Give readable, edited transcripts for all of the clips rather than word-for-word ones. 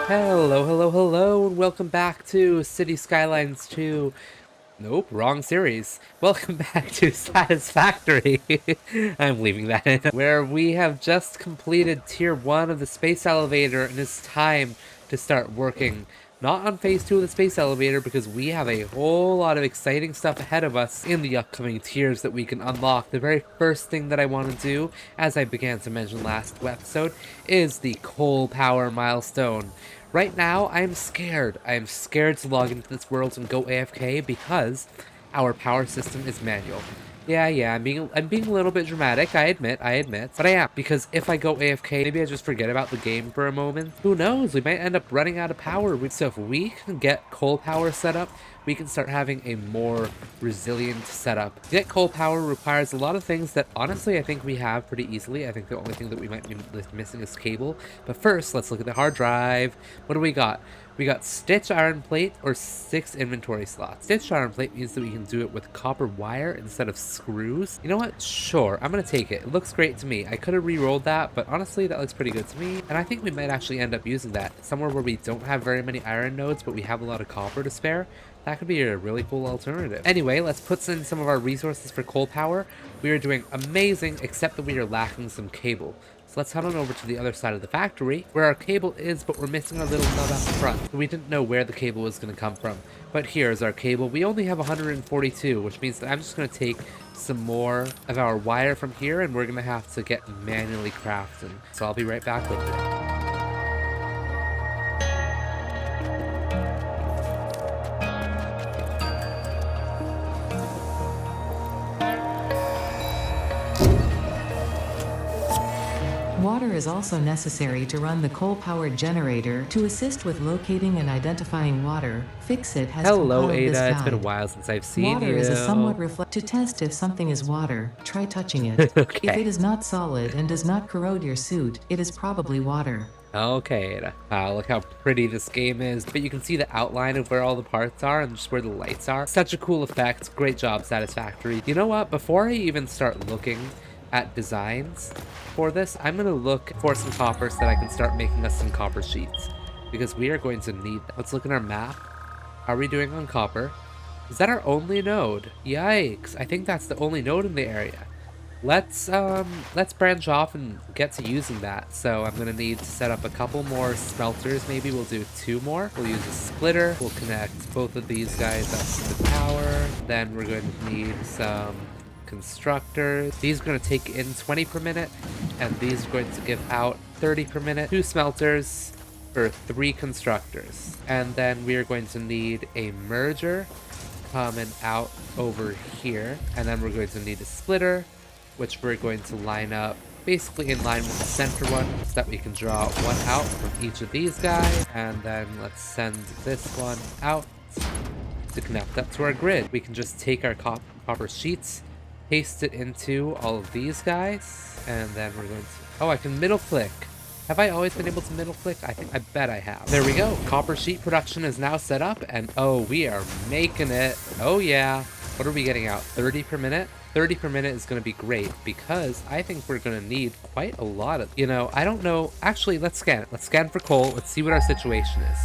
Hello, hello, hello, and welcome back to City Skylines 2. Nope, wrong series. Welcome back to Satisfactory. I'm leaving that in. Where we have just completed Tier 1 of the space elevator, and it's time to start working not on Phase 2 of the space elevator because we have a whole lot of exciting stuff ahead of us in the upcoming tiers that we can unlock. The very first thing that I want to do, as I began to mention last episode, is the coal power milestone. Right now, I am scared. I am scared to log into this world and go AFK because our power system is manual. Yeah, I'm being a little bit dramatic, I admit, but I am, because if I go AFK, maybe I just forget about the game for a moment. Who knows, we might end up running out of power. So if we can get coal power set up, we can start having a more resilient setup. To get coal power requires a lot of things that honestly I think we have pretty easily. I think the only thing that we might be missing is cable. But first, let's look at the hard drive. What do we got? We got stitch iron plate or 6 inventory slots. Stitched iron plate means that we can do it with copper wire instead of screws. You know what? Sure, I'm gonna take it. It looks great to me. I could have re-rolled that, but honestly, that looks pretty good to me. And I think we might actually end up using that somewhere where we don't have very many iron nodes, but we have a lot of copper to spare. That could be a really cool alternative. Anyway, let's put in some of our resources for coal power. We are doing amazing, except that we are lacking some cable. So let's head on over to the other side of the factory, where our cable is, but we're missing our little nut up front. We didn't know where the cable was going to come from. But here's our cable. We only have 142, which means that I'm just going to take some more of our wire from here, and we're going to have to get manually crafting. So I'll be right back with you. Water is also necessary to run the coal-powered generator. To assist with locating and identifying water, Fixit has Hello, compiled this Ada. guide. It's been a while since I've seen Water you. is a somewhat to test if something is water, try touching it. Okay. If it is not solid and does not corrode your suit, it is probably water. Okay, Ada. Wow, look how pretty this game is. But you can see the outline of where all the parts are and just where the lights are. Such a cool effect. Great job, Satisfactory. You know what? Before I even start looking at designs for this, I'm going to look for some copper so that I can start making us some copper sheets. Because we are going to need that. Let's look at our map. How are we doing on copper? Is that our only node? Yikes. I think that's the only node in the area. Let's branch off and get to using that. So I'm gonna need to set up a couple more smelters. Maybe we'll do 2 more. We'll use a splitter. We'll connect both of these guys up to the power. Then we're going to need some constructors. These are going to take in 20 per minute, and these are going to give out 30 per minute. 2 smelters for 3 constructors. And then we are going to need a merger coming out over here. And then we're going to need a splitter, which we're going to line up basically in line with the center one so that we can draw one out from each of these guys. And then let's send this one out to connect up to our grid. We can just take our copper sheets, paste it into all of these guys, and then we're going to... Oh, I can middle click. Have I always been able to middle click? I bet I have. There we go. Copper sheet production is now set up, and oh, we are making it. Oh yeah. What are we getting out? 30 per minute? 30 per minute is going to be great because I think we're going to need quite a lot of, I don't know. Actually, let's scan it. Let's scan for coal. Let's see what our situation is.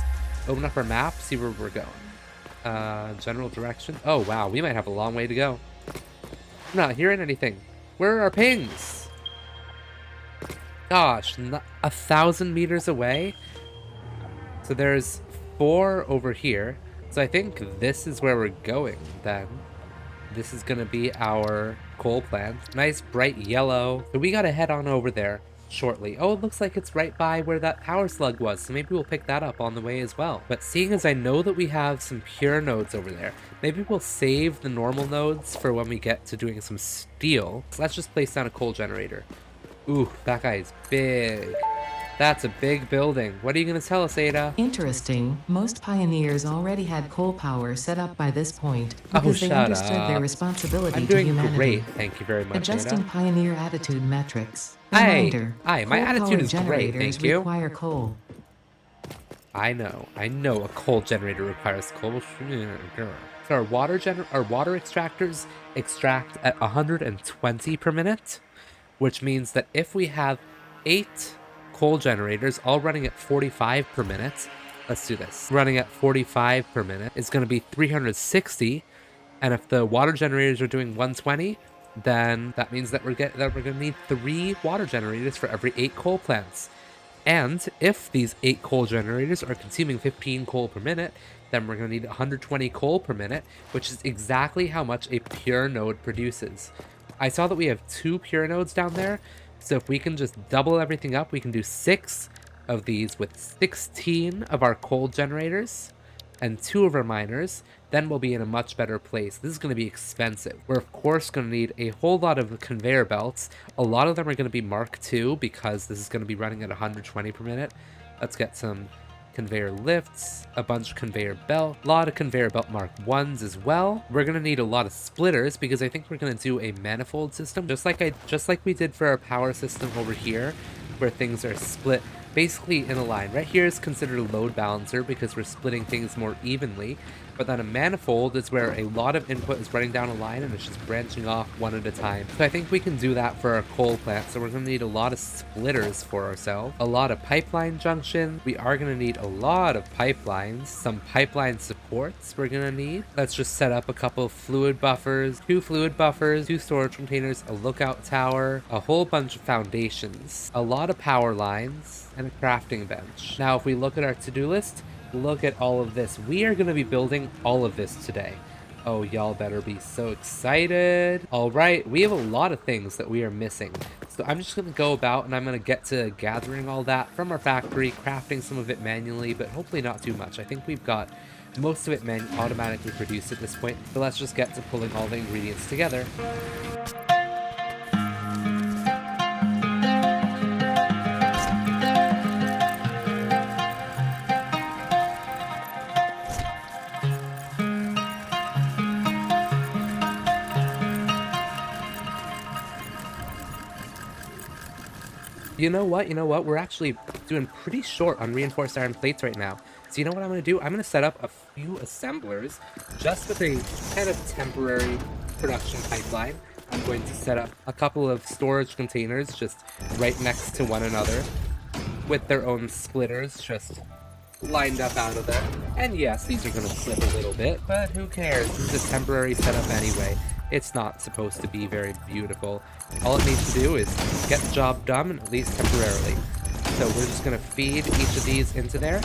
Open up our map, see where we're going. General direction. Oh, wow. We might have a long way to go. I'm not hearing anything. Where are our pings? Gosh, 1,000 meters away. So there's 4 over here. So I think this is where we're going then. This is going to be our coal plant. Nice bright yellow. So we got to head on over there shortly. Oh, it looks like it's right by where that power slug was. So maybe we'll pick that up on the way as well. But seeing as I know that we have some pure nodes over there, maybe we'll save the normal nodes for when we get to doing some steel. So let's just place down a coal generator. Ooh, that guy is big. That's a big building. What are you going to tell us, Ada? Interesting. Most pioneers already had coal power set up by this point because they understood their responsibility I'm to doing humanity. great. Thank you very much, Adjusting Ada. pioneer attitude metrics. Hi. Reminder, Hi, my attitude is great, thank you. require coal. I know a coal generator requires coal. So our water extractors extract at 120 per minute, which means that if we have 8 coal generators, all running at 45 per minute. Let's do this. Running at 45 per minute is going to be 360. And if the water generators are doing 120, then that means that we're going to need 3 water generators for every 8 coal plants. And if these 8 coal generators are consuming 15 coal per minute, then we're going to need 120 coal per minute, which is exactly how much a pure node produces. I saw that we have 2 pure nodes down there, so if we can just double everything up, we can do 6 of these with 16 of our coal generators and 2 of our miners, then we'll be in a much better place. This is going to be expensive. We're of course going to need a whole lot of conveyor belts. A lot of them are going to be Mark II because this is going to be running at 120 per minute. Let's get some conveyor lifts, a bunch of conveyor belt, a lot of conveyor belt Mark 1s as well. We're going to need a lot of splitters because I think we're going to do a manifold system just like we did for our power system over here, where things are split basically in a line. Right here is considered a load balancer because we're splitting things more evenly, but then a manifold is where a lot of input is running down a line and it's just branching off one at a time. So I think we can do that for our coal plant, so we're going to need a lot of splitters for ourselves, a lot of pipeline junction. We are going to need a lot of pipelines, some pipeline supports we're going to need. Let's just set up a couple of fluid buffers, 2 fluid buffers, 2 storage containers, a lookout tower, a whole bunch of foundations, a lot of power lines, and a crafting bench. Now, if we look at our to-do list, look at all of this. We are going to be building all of this today. Oh, y'all better be so excited. All right, we have a lot of things that we are missing. So I'm just going to go about and I'm going to get to gathering all that from our factory, crafting some of it manually, but hopefully not too much. I think we've got most of it automatically produced at this point. So let's just get to pulling all the ingredients together. You know what? We're actually doing pretty short on reinforced iron plates right now. So you know what I'm going to do? I'm going to set up a few assemblers just with a kind of temporary production pipeline. I'm going to set up a couple of storage containers just right next to one another with their own splitters just lined up out of there. And yes, these are going to slip a little bit, but who cares? This is a temporary setup anyway. It's not supposed to be very beautiful. All it needs to do is get the job done, at least temporarily. So we're just going to feed each of these into there.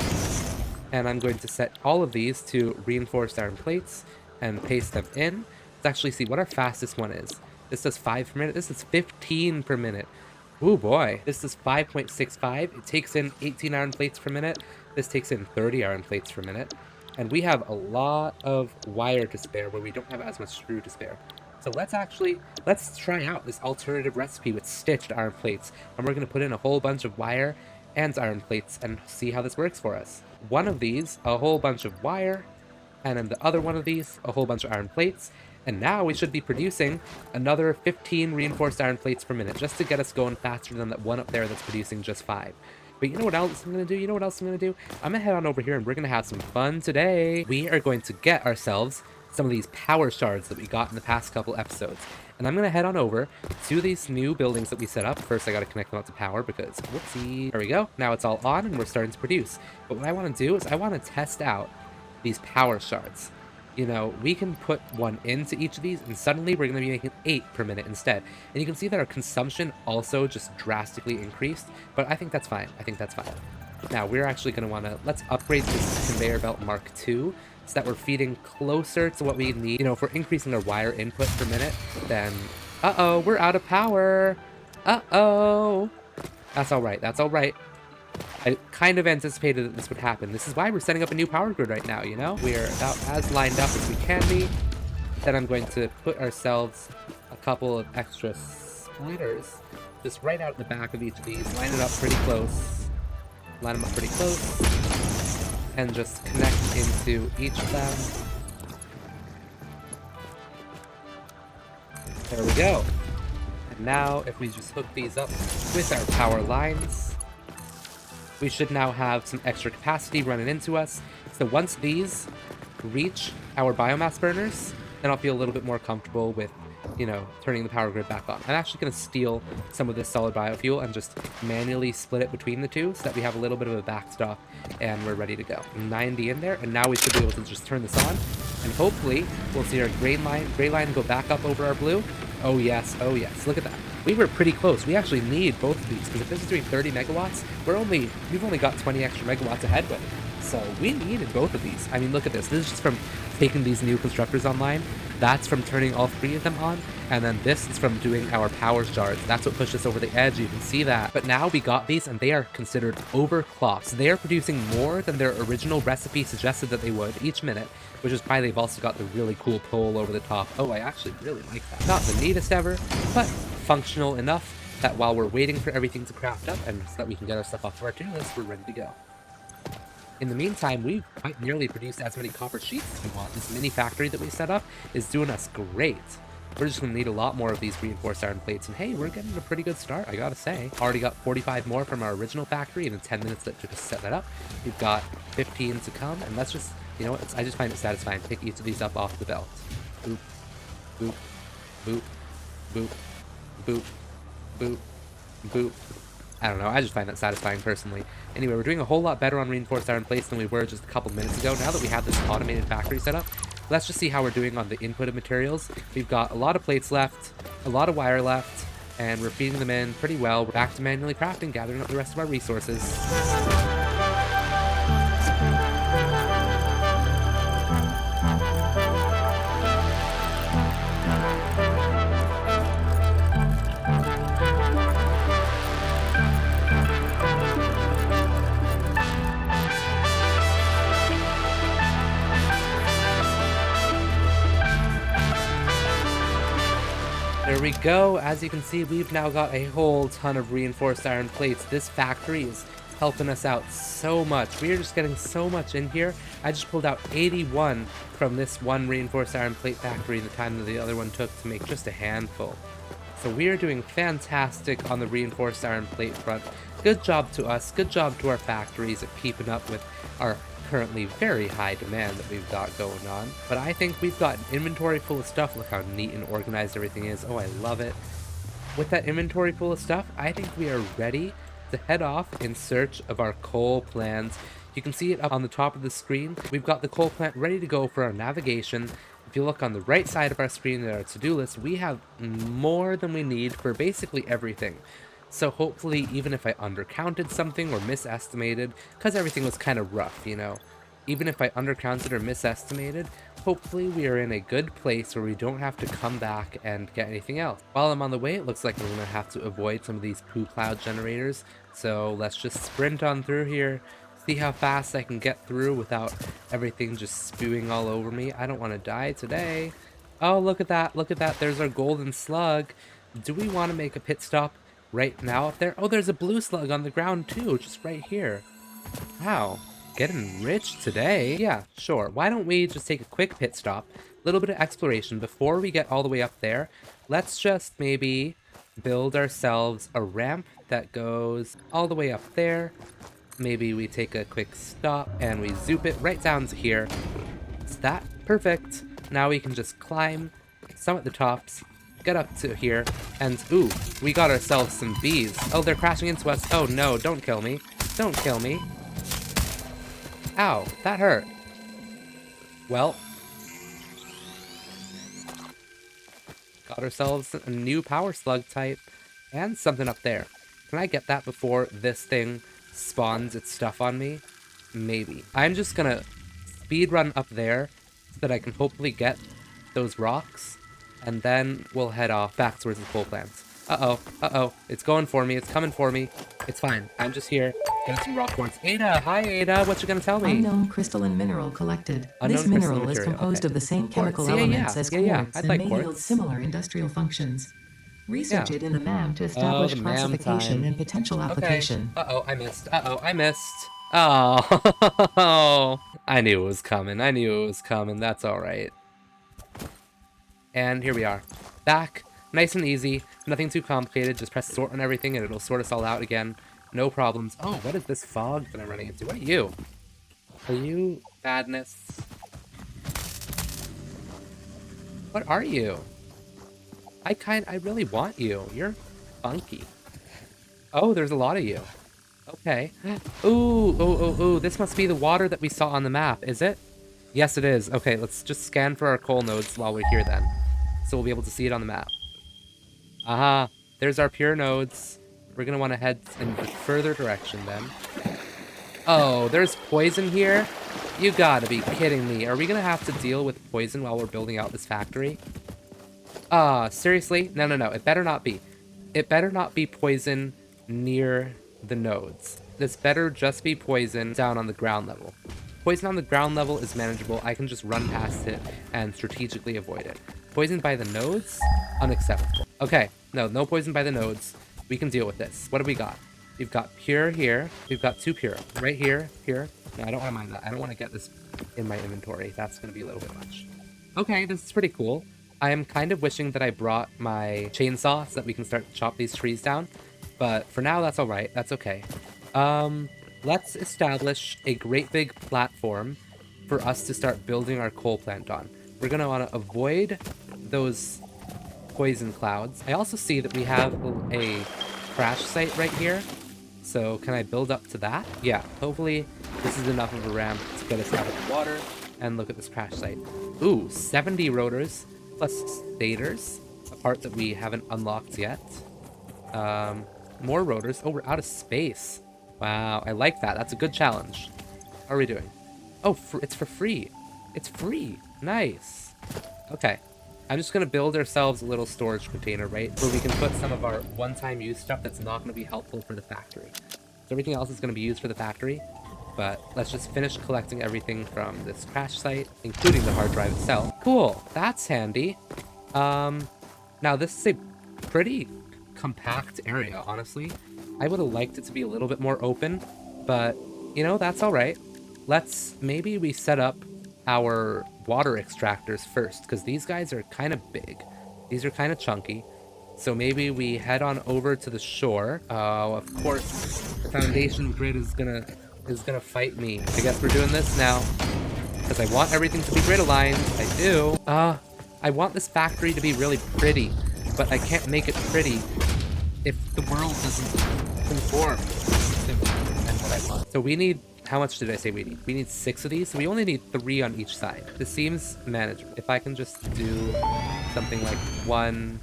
And I'm going to set all of these to reinforced iron plates and paste them in. Let's actually see what our fastest one is. This does 5 per minute. This is 15 per minute. Ooh boy. This is 5.65. It takes in 18 iron plates per minute. This takes in 30 iron plates per minute. And we have a lot of wire to spare where we don't have as much screw to spare. So let's try out this alternative recipe with stitched iron plates. And we're going to put in a whole bunch of wire and iron plates and see how this works for us. One of these, a whole bunch of wire, and then the other one of these, a whole bunch of iron plates. And now we should be producing another 15 reinforced iron plates per minute just to get us going faster than that one up there that's producing just 5. But you know what else I'm going to do? I'm going to head on over here and we're going to have some fun today. We are going to get ourselves some of these power shards that we got in the past couple episodes. And I'm going to head on over to these new buildings that we set up. First, I got to connect them up to power because, whoopsie. There we go. Now it's all on and we're starting to produce. But what I want to do is I want to test out these power shards. You know, we can put one into each of these and suddenly we're going to be making 8 per minute instead. And you can see that our consumption also just drastically increased, but I think that's fine. Now we're actually going to want to, let's upgrade this conveyor belt Mark II so that we're feeding closer to what we need. You know, if we're increasing our wire input per minute, then, uh-oh, we're out of power. Uh-oh. That's all right. I kind of anticipated that this would happen. This is why we're setting up a new power grid right now, you know? We're about as lined up as we can be. Then I'm going to put ourselves a couple of extra splitters just right out the back of each of these. Line them up pretty close. And just connect into each of them. There we go. And now, if we just hook these up with our power lines, we should now have some extra capacity running into us. So once these reach our biomass burners, then I'll feel a little bit more comfortable with you know, turning the power grid back on. I'm actually going to steal some of this solid biofuel and just manually split it between the two so that we have a little bit of a backstop and we're ready to go. 90 in there, and now we should be able to just turn this on, and hopefully we'll see our gray line go back up over our blue. Oh yes, look at that. We were pretty close. We actually need both of these, because if this is doing 30 megawatts, we've only got 20 extra megawatts ahead with it. So we needed both of these. I mean, look at this. This is just from taking these new constructors online. That's from turning all three of them on. And then this is from doing our power shards. That's what pushed us over the edge. You can see that. But now we got these, and they are considered overclocked. So they are producing more than their original recipe suggested that they would each minute, which is why they've also got the really cool pole over the top. Oh, I actually really like that. Not the neatest ever, but functional enough that while we're waiting for everything to craft up and so that we can get our stuff off of our to-do list, we're ready to go. In the meantime, we've quite nearly produced as many copper sheets as we want. This mini factory that we set up is doing us great. We're just going to need a lot more of these reinforced iron plates, and hey, we're getting a pretty good start, I gotta say. Already got 45 more from our original factory in the 10 minutes that took us to set that up. We've got 15 to come, and that's just, you know what, I just find it satisfying to pick each of these up off the belt. Boop, boop, boop, boop, boop, boop, boop. I don't know, I just find that satisfying personally. Anyway, we're doing a whole lot better on reinforced iron plates than we were just a couple minutes ago. Now that we have this automated factory set up, let's just see how we're doing on the input of materials. We've got a lot of plates left, a lot of wire left, and we're feeding them in pretty well. We're back to manually crafting, gathering up the rest of our resources. There we go. As you can see, we've now got a whole ton of reinforced iron plates. This factory is helping us out so much. We are just getting so much in here. I just pulled out 81 from this one reinforced iron plate factory in the time that the other one took to make just a handful. So we are doing fantastic on the reinforced iron plate front. Good job to us. Good job to our factories at keeping up with our currently very high demand that we've got going on. But I think we've got an inventory full of stuff. Look how neat and organized everything is. Oh, I love it. With that inventory full of stuff, I think we are ready to head off in search of our coal plans. You can see it up on the top of the screen. We've got the coal plant ready to go for our navigation. If you look on the right side of our screen at our to-do list, we have more than we need for basically everything. So hopefully, even if I undercounted something or misestimated, because everything was kind of rough, you know, even if I undercounted or misestimated, hopefully we are in a good place where we don't have to come back and get anything else. While I'm on the way, it looks like I'm going to have to avoid some of these poo cloud generators. So let's just sprint on through here, see how fast I can get through without everything just spewing all over me. I don't want to die today. Oh, look at that. Look at that. There's our golden slug. Do we want to make a pit stop right now up there? Oh, there's a blue slug on the ground too, just right here. Wow, getting rich today. Yeah, sure. Why don't we just take a quick pit stop, a little bit of exploration before we get all the way up there. Let's just maybe build ourselves a ramp that goes all the way up there. Maybe we take a quick stop and we zoop it right down to here. It's that perfect. Now we can just climb some at the tops, get up to here, and ooh, we got ourselves some bees. Oh, they're crashing into us. Oh no, don't kill me. Don't kill me. Ow, that hurt. Well, got ourselves a new power slug type and something up there. Can I get that before this thing spawns its stuff on me? Maybe. I'm just gonna speed run up there so that I can hopefully get those rocks, and then we'll head off back towards the coal plants. Uh-oh, it's going for me, it's coming for me. It's fine, I'm just here, getting some rock quartz. Ada, hi Ada, what you gonna tell me? Unknown crystalline mineral collected. Unknown This mineral crystalline is material, composed okay. of the same chemical Quartz. elements as quartz I'd and like may quartz. yield similar industrial functions. Research Yeah. it in the MAM to establish the MAM classification time. and potential application. Okay. I missed. I missed. Oh, I knew it was coming. That's all right. And here we are. Back. Nice and easy. Nothing too complicated. Just press sort on everything and it'll sort us all out again. No problems. Oh, what is this fog that I'm running into? What are you? Are you badness? What are you? I really want you. You're funky. Oh, there's a lot of you. Okay. Ooh, this must be the water that we saw on the map, is it? Yes, it is. Okay, let's just scan for our coal nodes while we're here then. So we'll be able to see it on the map. Aha, there's our pure nodes. We're gonna want to head in the further direction then. Oh, there's poison here? You gotta be kidding me. Are we gonna have to deal with poison while we're building out this factory? Seriously? No. It better not be. It better not be poison near the nodes. This better just be poison down on the ground level. Poison on the ground level is manageable. I can just run past it and strategically avoid it. Poison by the nodes? Unacceptable. Okay, no poison by the nodes. We can deal with this. What do we got? We've got pure here. We've got 2 pure. Right here, pure. No, I don't want to mind that. I don't want to get this in my inventory. That's going to be a little bit much. Okay, this is pretty cool. I am kind of wishing that I brought my chainsaw so that we can start to chop these trees down. But for now, that's alright. That's okay. Let's establish a great big platform for us to start building our coal plant on. We're going to want to avoid those poison clouds. I also see that we have a crash site right here. So can I build up to that? Yeah, hopefully this is enough of a ramp to get us out of the water. And look at this crash site. Ooh, 70 rotors plus stators, a part that we haven't unlocked yet. More rotors. Oh, we're out of space. Wow, I like that. That's a good challenge. How are we doing? Oh, it's for free. It's free. Nice. Okay. I'm just going to build ourselves a little storage container, right? Where we can put some of our one-time use stuff that's not going to be helpful for the factory. So everything else is going to be used for the factory. But let's just finish collecting everything from this crash site, including the hard drive itself. Cool. That's handy. Now this is a pretty compact area, honestly. I would have liked it to be a little bit more open, but, you know, that's all right. Maybe we set up our water extractors first, because these guys are kind of big. These are kind of chunky. So maybe we head on over to the shore. Oh, of course, the foundation grid is gonna fight me. I guess we're doing this now, because I want everything to be grid aligned. I do. I want this factory to be really pretty, but I can't make it pretty if the world doesn't conform to me and what I want. So we need, how much did I say we need? We need 6 of these, so we only need 3 on each side. This seems manageable. If I can just do something like 1...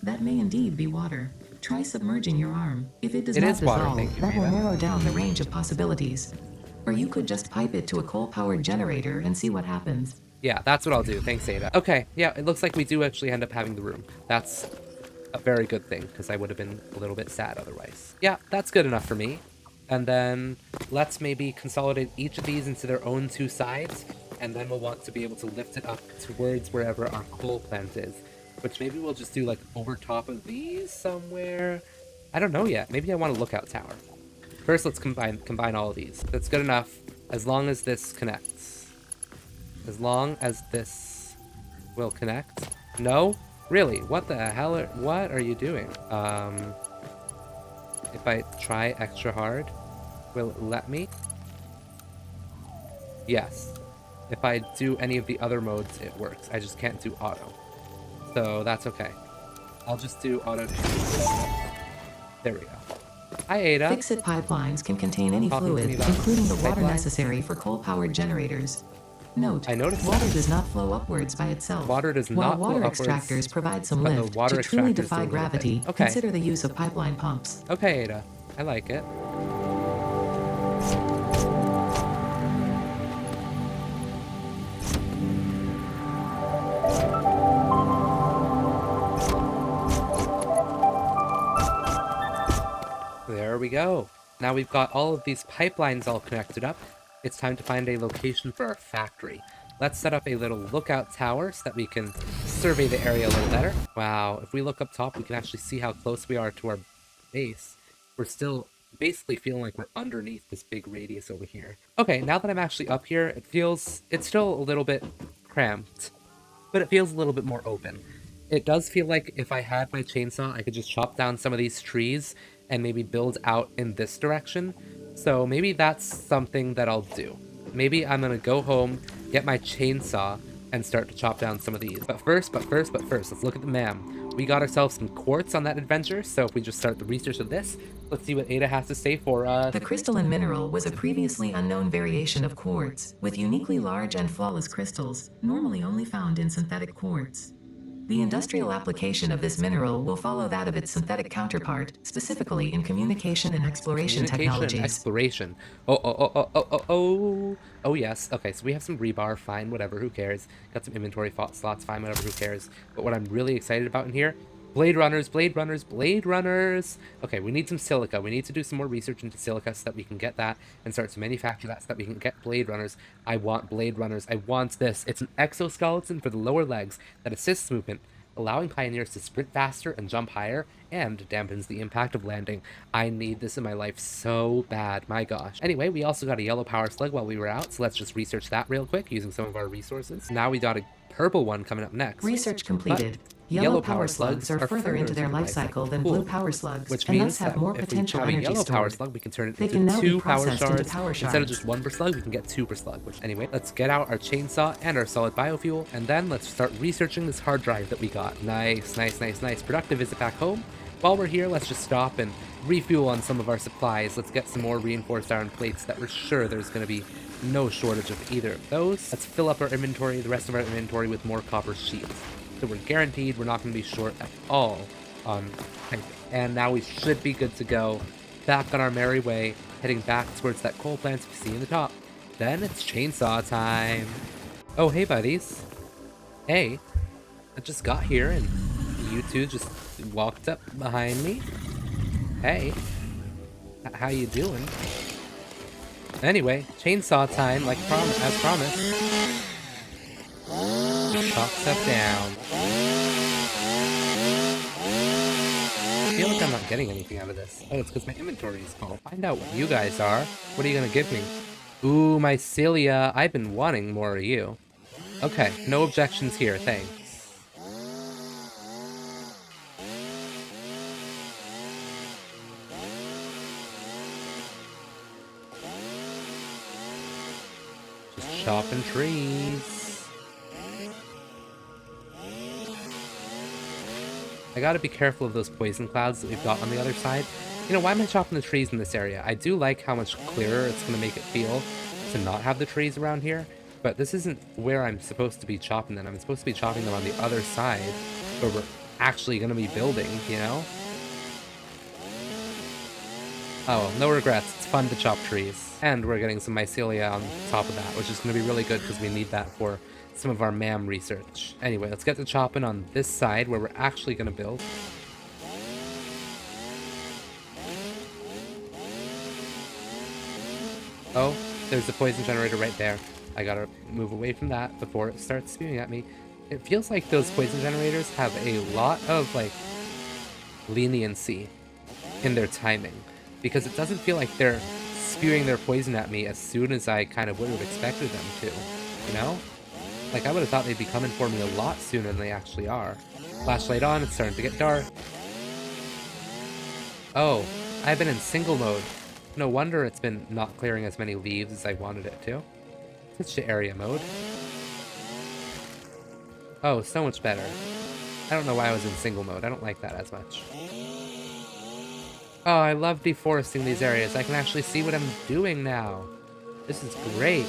That may indeed be water. Try submerging your arm. If it does It not is water, dissolve, thank you, that will Rita. narrow down the range of possibilities. Or you could just pipe it to a coal-powered generator and see what happens. Yeah, that's what I'll do. Thanks, Ada. Okay, yeah, it looks like we do actually end up having the room. That's a very good thing, because I would have been a little bit sad otherwise. Yeah, that's good enough for me. And then let's maybe consolidate each of these into their own 2 sides, and then we'll want to be able to lift it up towards wherever our coal plant is, which maybe we'll just do like over top of these somewhere. I don't know yet. Maybe I want a lookout tower. First, let's combine all of these. That's good enough, as long as this connects. As long as this will connect. No? Really? What the hell what are you doing? If I try extra hard, will it let me? Yes. If I do any of the other modes, it works. I just can't do auto. So that's okay. I'll just do auto. There we go. Hi, Ada. Fix-it pipelines can contain any Talking to fluid, me about including the water pipelines? necessary for coal-powered generators. Note, I noticed water that. does not flow upwards by itself. Water does While not flow water upwards, extractors provide some but the lift water to truly extractors do a defy little bit. gravity, Okay. consider the use of pipeline pumps. Okay, Ada. I like it. There we go. Now we've got all of these pipelines all connected up. It's time to find a location for our factory. Let's set up a little lookout tower so that we can survey the area a little better. Wow, if we look up top, we can actually see how close we are to our base. We're still basically feeling like we're underneath this big radius over here. Okay, now that I'm actually up here, it's still a little bit cramped, but it feels a little bit more open. It does feel like if I had my chainsaw, I could just chop down some of these trees and maybe build out in this direction. So maybe that's something that I'll do. Maybe I'm gonna go home, get my chainsaw, and start to chop down some of these. But first, let's look at the map. We got ourselves some quartz on that adventure, so if we just start the research of this, let's see what Ada has to say for us. The crystalline mineral was a previously unknown variation of quartz, with uniquely large and flawless crystals, normally only found in synthetic quartz. The industrial application of this mineral will follow that of its synthetic counterpart, specifically in communication and exploration Communication and technologies. exploration. Oh, yes. Okay, so we have some rebar. Fine, whatever. Who cares? Got some inventory slots. Fine, whatever. Who cares? But what I'm really excited about in here, Blade Runners, Blade Runners, Blade Runners. Okay, we need some silica. We need to do some more research into silica so that we can get that and start to manufacture that so that we can get Blade Runners. I want Blade Runners. I want this. It's an exoskeleton for the lower legs that assists movement, allowing pioneers to sprint faster and jump higher, and dampens the impact of landing. I need this in my life so bad, my gosh. Anyway, we also got a yellow power slug while we were out, so let's just research that real quick using some of our resources. Now we got a purple one coming up next. Research completed. Yellow power slugs are further into their life cycle than blue power slugs, which and means thus have that more if we potential have a energy yellow power stored. slug, we can turn it They into can now be 2 power processed into shards. power Instead of shards. just 1 per slug, we can get 2 per slug, which anyway, let's get out our chainsaw and our solid biofuel, and then let's start researching this hard drive that we got. Nice, nice, nice, nice. Productive visit back home. While we're here, let's just stop and refuel on some of our supplies. Let's get some more reinforced iron plates that we're sure there's going to be no shortage of either of those. Let's fill up our inventory, the rest of our inventory, with more copper sheets. So we're guaranteed we're not going to be short at all on piping. And now we should be good to go. Back on our merry way, heading back towards that coal plant we see in the top. Then it's chainsaw time. Oh, hey, buddies. Hey, I just got here and you two just walked up behind me. Hey, how you doing? Anyway, chainsaw time, like as promised. Chop stuff down. I feel like I'm not getting anything out of this. Oh, it's because my inventory is full. Find out what you guys are. What are you gonna give me? Ooh, mycelia. I've been wanting more of you. Okay, no objections here, thanks. Just chopping trees. I gotta be careful of those poison clouds that we've got on the other side. You know, why am I chopping the trees in this area? I do like how much clearer it's gonna make it feel to not have the trees around here, but this isn't where I'm supposed to be chopping them. I'm supposed to be chopping them on the other side, where we're actually gonna be building, you know? Oh, no regrets. It's fun to chop trees. And we're getting some mycelia on top of that, which is gonna be really good because we need that for some of our MAM research. Anyway, let's get to chopping on this side where we're actually going to build. Oh, there's the poison generator right there. I gotta move away from that before it starts spewing at me. It feels like those poison generators have a lot of, like, leniency in their timing, because it doesn't feel like they're spewing their poison at me as soon as I kind of would have expected them to, you know? Like, I would have thought they'd be coming for me a lot sooner than they actually are. Flashlight on, it's starting to get dark. Oh, I've been in single mode. No wonder it's been not clearing as many leaves as I wanted it to. Switch to area mode. Oh, so much better. I don't know why I was in single mode. I don't like that as much. Oh, I love deforesting these areas. I can actually see what I'm doing now. This is great.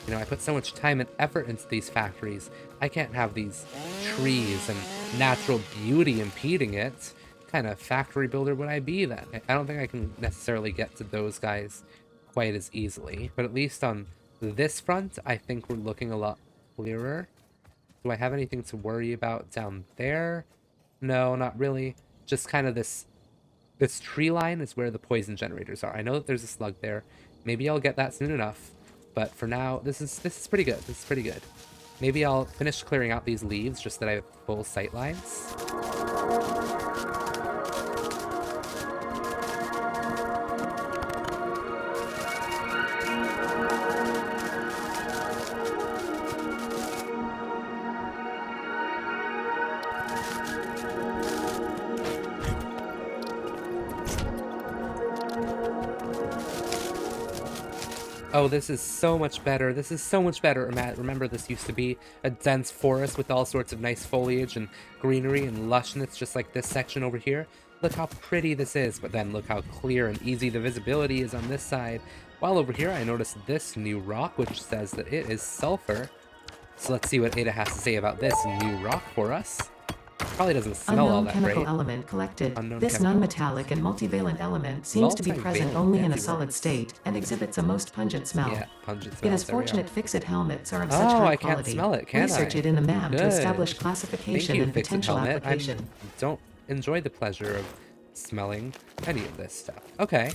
You know, I put so much time and effort into these factories. I can't have these trees and natural beauty impeding it. What kind of factory builder would I be then? I don't think I can necessarily get to those guys quite as easily. But at least on this front, I think we're looking a lot clearer. Do I have anything to worry about down there? No, not really. Just kind of this tree line is where the poison generators are. I know that there's a slug there. Maybe I'll get that soon enough. But for now, this is pretty good. This is pretty good. Maybe I'll finish clearing out these leaves just that I have full sight lines. Oh, this is so much better. This is so much better. Matt, remember this used to be a dense forest with all sorts of nice foliage and greenery and lushness, just like this section over here. Look how pretty this is, but then look how clear and easy the visibility is on this side. While over here, I noticed this new rock, which says that it is sulfur. So let's see what Ada has to say about this new rock for us. Probably doesn't smell all Unknown that chemical great. element collected. Unknown This chemical. non-metallic and multivalent element seems to be present Multivalent, only in a fancy solid words. state and exhibits a most pungent smell. Yeah, pungent It smells. is There we are. fortunate fixit helmets are of such Oh, high I can't quality. smell it, can Research I? it in the map to Good. establish Thank classification you, and Fix It potential Helmet. I application. don't enjoy the pleasure of smelling any of this stuff. Okay,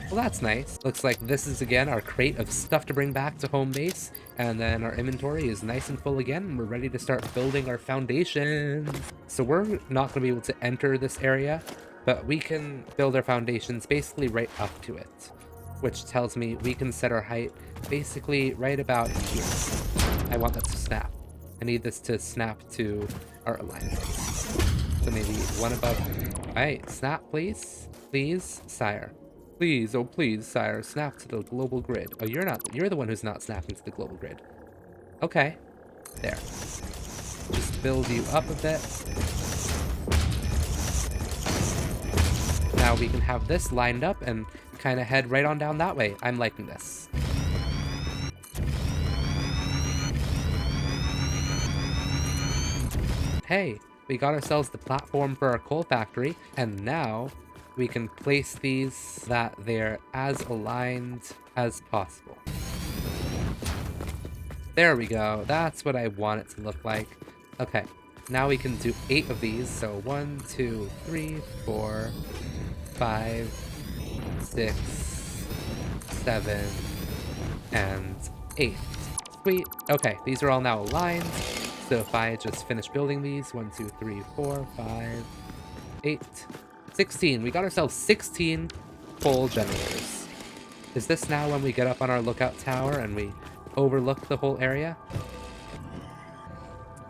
well that's nice. Looks like this is again our crate of stuff to bring back to home base, and then our inventory is nice and full again, and we're ready to start building our foundations. So we're not going to be able to enter this area, but we can build our foundations basically right up to it, which tells me we can set our height basically right about here. I want that to snap. I need this to snap to our alignments. So maybe one above. Alright, snap, please. Please, sire. Please, oh please, sire, snap to the global grid. Oh, you're not. You're the one who's not snapping to the global grid. Okay. There. Just build you up a bit. Now we can have this lined up and kind of head right on down that way. I'm liking this. Hey, we got ourselves the platform for our coal factory, and now we can place these that they're as aligned as possible. There we go. That's what I want it to look like. Okay, now we can do 8 of these. So 1, 2, 3, 4, 5, 6, 7, and 8. Sweet. Okay, these are all now aligned. So if I just finish building these, 1, 2, 3, 4, 5, 8, 16. We got ourselves 16 coal generators. Is this now when we get up on our lookout tower and we overlook the whole area?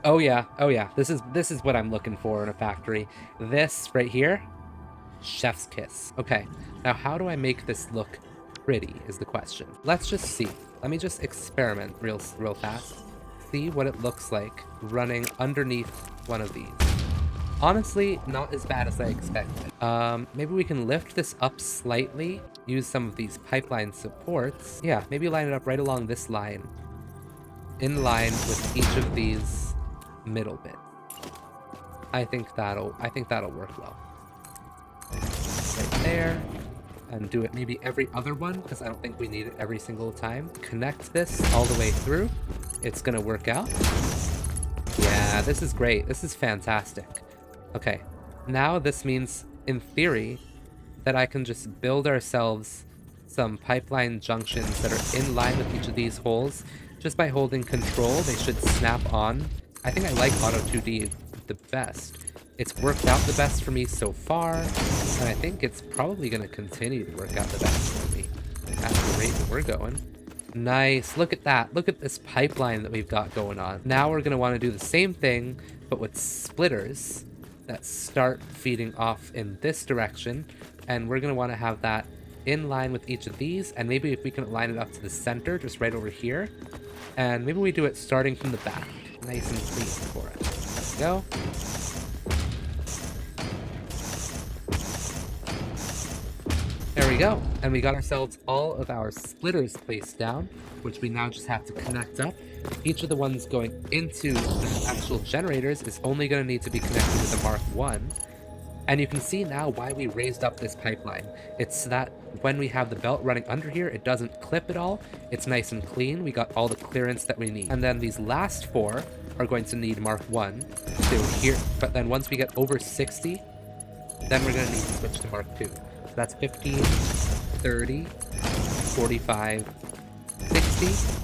Oh yeah, oh yeah. This is what I'm looking for in a factory. This right here, chef's kiss. Okay, now how do I make this look pretty is the question. Let's just see. Let me just experiment real fast. See what it looks like running underneath one of these. Honestly, not as bad as I expected. Maybe we can lift this up slightly, use some of these pipeline supports. Yeah, maybe line it up right along this line, in line with each of these middle bits. I think that'll work well. Right there. And do it maybe every other one, because I don't think we need it every single time. Connect this all the way through. It's gonna work out. Yeah, this is great. This is fantastic. Okay, now this means, in theory, that I can just build ourselves some pipeline junctions that are in line with each of these holes. Just by holding control, they should snap on. I think I like Auto 2D the best. It's worked out the best for me so far, and I think it's probably going to continue to work out the best for me at the rate that we're going. Nice, look at that. Look at this pipeline that we've got going on. Now we're going to want to do the same thing, but with splitters that start feeding off in this direction, and we're going to want to have that in line with each of these, and maybe if we can line it up to the center, just right over here, and maybe we do it starting from the back, nice and clean for it. Let's go. There we go, and we got ourselves all of our splitters placed down, which we now just have to connect up. Each of the ones going into the actual generators is only going to need to be connected with the Mark 1. And you can see now why we raised up this pipeline. It's that when we have the belt running under here, it doesn't clip at all. It's nice and clean. We got all the clearance that we need. And then these last 4 are going to need Mark 1 to here. But then once we get over 60, then we're going to need to switch to Mark 2. So that's 15, 30, 45, 60.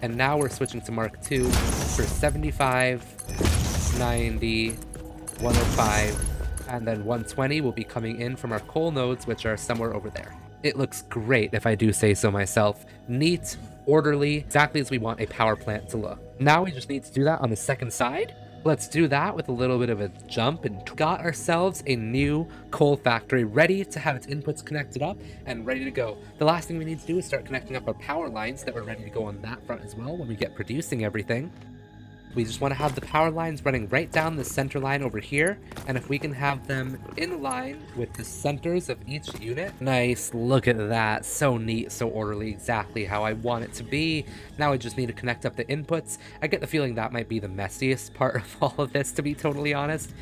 And now we're switching to Mark 2 for 75, 90, 105, and then 120 will be coming in from our coal nodes, which are somewhere over there. It looks great, if I do say so myself. Neat, orderly, exactly as we want a power plant to look. Now we just need to do that on the second side, Let's do that with a little bit of a jump and got ourselves a new coal factory ready to have its inputs connected up and ready to go. The last thing we need to do is start connecting up our power lines that we're ready to go on that front as well when we get producing everything. We just want to have the power lines running right down the center line over here, and if we can have them in line with the centers of each unit. Nice, look at that. So neat, so orderly, exactly how I want it to be. Now I just need to connect up the inputs. I get the feeling that might be the messiest part of all of this, to be totally honest,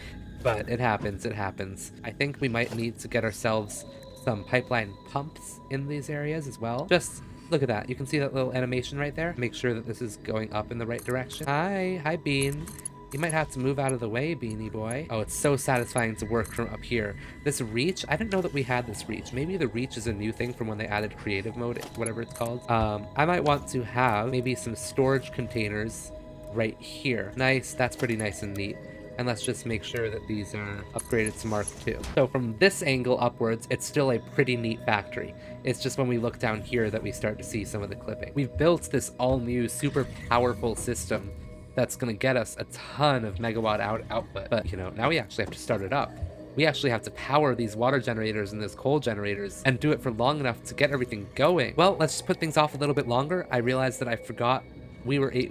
but it happens, it happens. I think we might need to get ourselves some pipeline pumps in these areas as well. Just look at that. You can see that little animation right there. Make sure that this is going up in the right direction. Hi, Bean. You might have to move out of the way, Beanie boy. Oh, it's so satisfying to work from up here. This reach, I didn't know that we had this reach. Maybe the reach is a new thing from when they added creative mode, whatever it's called. I might want to have maybe some storage containers right here. Nice, that's pretty nice and neat. And let's just make sure that these are upgraded to Mark II. So from this angle upwards, it's still a pretty neat factory. It's just when we look down here that we start to see some of the clipping. We've built this all-new, super powerful system that's going to get us a ton of megawatt output. But, you know, now we actually have to start it up. We actually have to power these water generators and these coal generators and do it for long enough to get everything going. Well, let's just put things off a little bit longer. I realized that I forgot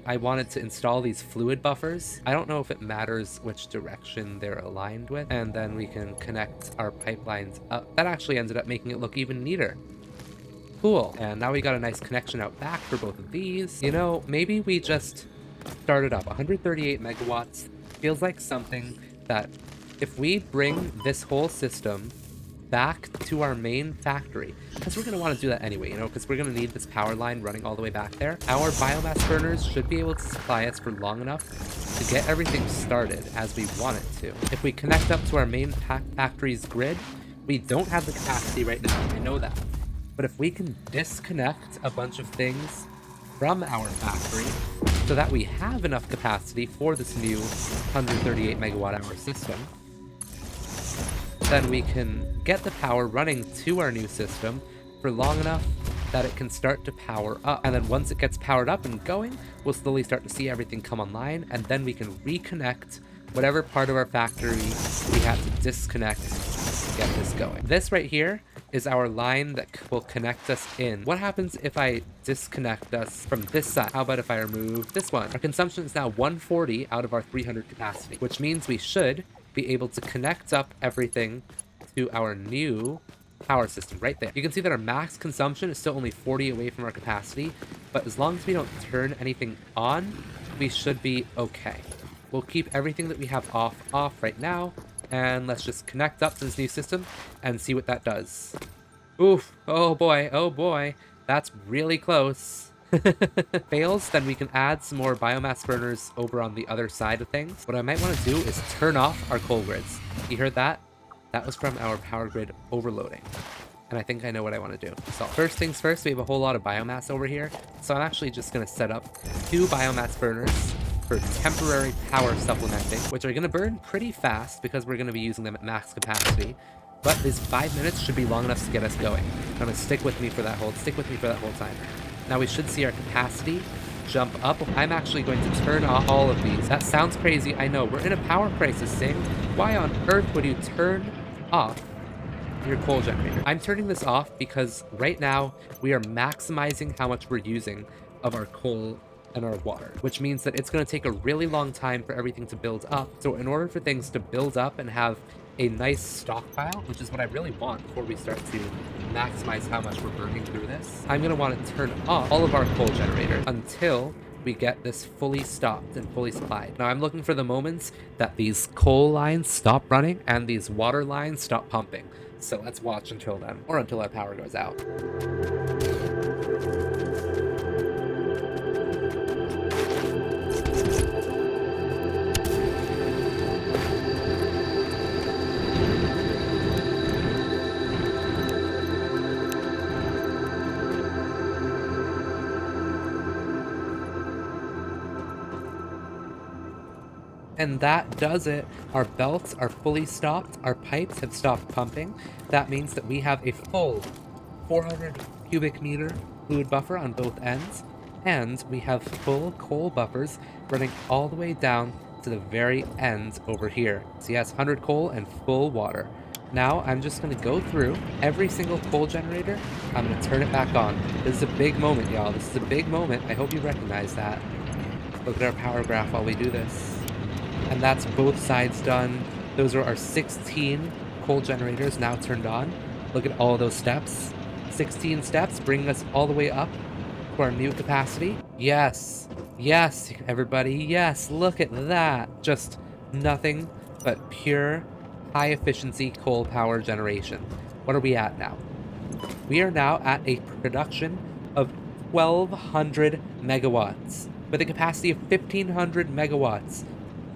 I wanted to install these fluid buffers. I don't know if it matters which direction they're aligned with, and then we can connect our pipelines up. That actually ended up making it look even neater. Cool. And now we got a nice connection out back for both of these. You know, maybe we just started up. 138 megawatts feels like something that if we bring this whole system back to our main factory, because we're going to want to do that anyway, you know, because we're going to need this power line running all the way back there. Our biomass burners should be able to supply us for long enough to get everything started as we want it to. If we connect up to our main factory's grid, we don't have the capacity right now, I know that. But if we can disconnect a bunch of things from our factory so that we have enough capacity for this new 138 megawatt hour system, then we can get the power running to our new system for long enough that it can start to power up. And then once it gets powered up and going, we'll slowly start to see everything come online, and then we can reconnect whatever part of our factory we had to disconnect to get this going. This right here is our line that will connect us in. What happens if I disconnect us from this side? How about if I remove this one? Our consumption is now 140 out of our 300 capacity, which means we should be able to connect up everything to our new power system right there. You can see that our max consumption is still only 40 away from our capacity, but as long as we don't turn anything on, we should be okay. We'll keep everything that we have off right now, and let's just connect up to this new system and see what that does. Oof, oh boy, that's really close. Fails, then we can add some more biomass burners over on the other side of things. What I might want to do is turn off our coal grids. You heard that? That was from our power grid overloading. And I think I know what I want to do. So first things first, we have a whole lot of biomass over here. So I'm actually just going to set up 2 biomass burners for temporary power supplementing, which are going to burn pretty fast because we're going to be using them at max capacity. But this 5 minutes should be long enough to get us going. I'm going to stick with me for that whole time. Now we should see our capacity jump up. I'm actually going to turn off all of these. That sounds crazy, I know. We're in a power crisis, Sing. Why on earth would you turn off your coal generator? I'm turning this off because right now we are maximizing how much we're using of our coal and our water, which means that it's going to take a really long time for everything to build up. So in order for things to build up and have a nice stockpile, which is what I really want before we start to maximize how much we're burning through this, I'm going to want to turn off all of our coal generators until we get this fully stopped and fully supplied. Now I'm looking for the moments that these coal lines stop running and these water lines stop pumping. So let's watch until then, or until our power goes out. And that does it. Our belts are fully stopped. Our pipes have stopped pumping. That means that we have a full 400 cubic meter fluid buffer on both ends. And we have full coal buffers running all the way down to the very end over here. So yes, 100 coal and full water. Now I'm just going to go through every single coal generator. I'm going to turn it back on. This is a big moment, y'all. This is a big moment. I hope you recognize that. Look at our power graph while we do this. And that's both sides done. Those are our 16 coal generators now turned on. Look at all those steps. 16 steps bringing us all the way up to our new capacity. Yes, yes, everybody, yes, look at that. Just nothing but pure high efficiency coal power generation. What are we at now? We are now at a production of 1,200 megawatts with a capacity of 1,500 megawatts.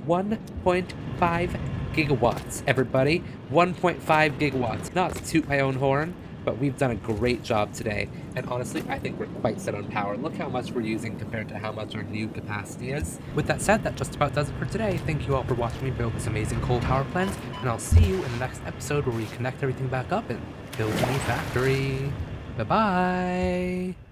1.5 gigawatts, everybody. 1.5 gigawatts. Not to toot my own horn, but we've done a great job today. And honestly, I think we're quite set on power. Look how much we're using compared to how much our new capacity is. With that said, that just about does it for today. Thank you all for watching me build this amazing coal power plant, and I'll see you in the next episode where we connect everything back up and build a new factory. Bye-bye!